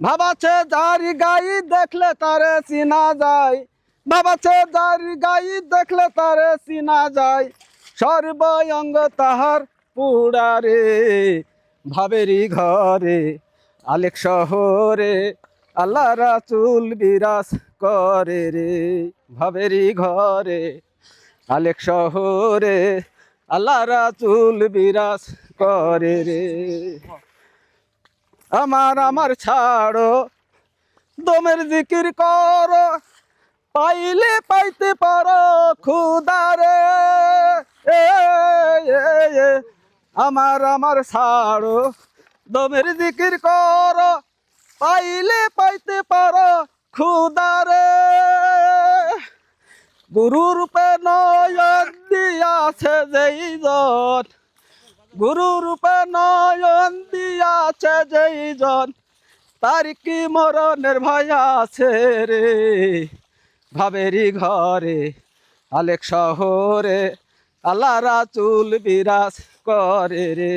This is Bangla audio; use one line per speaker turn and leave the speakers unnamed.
ভাবাছে যার গাই দেখলে তারে চিনা যায়, ভাবাছে যার গাই দেখলে তারে চিনা যায়, সর্বঙ্গ তাহার পুরারে। ভাবেরি ঘরে আলেক শহরে আল্লাহ রাসূল বিরাজ করে রে। ভাবেরি ঘরে আলেক শহরে আল্লাহ রাসূল বিরাজ করে রে। আমার ছাড়ো দমের জিকির করো, পাইলে পাইতে পারো খুদারে। এ আমার ছাড়ো দমের জিকির করো, পাইলে পাইতে পারো খুদারে। গুরু রূপে নয়ন দিয়াছে যেই জন, গুরু রূপে নয়ন দিয়াছে যেই জন, তার কি মরণের ভয় আছে রে। ভাবেরি ঘরে আলেক শহরে আল্লাহ রাসূল বিরাজ করে রে।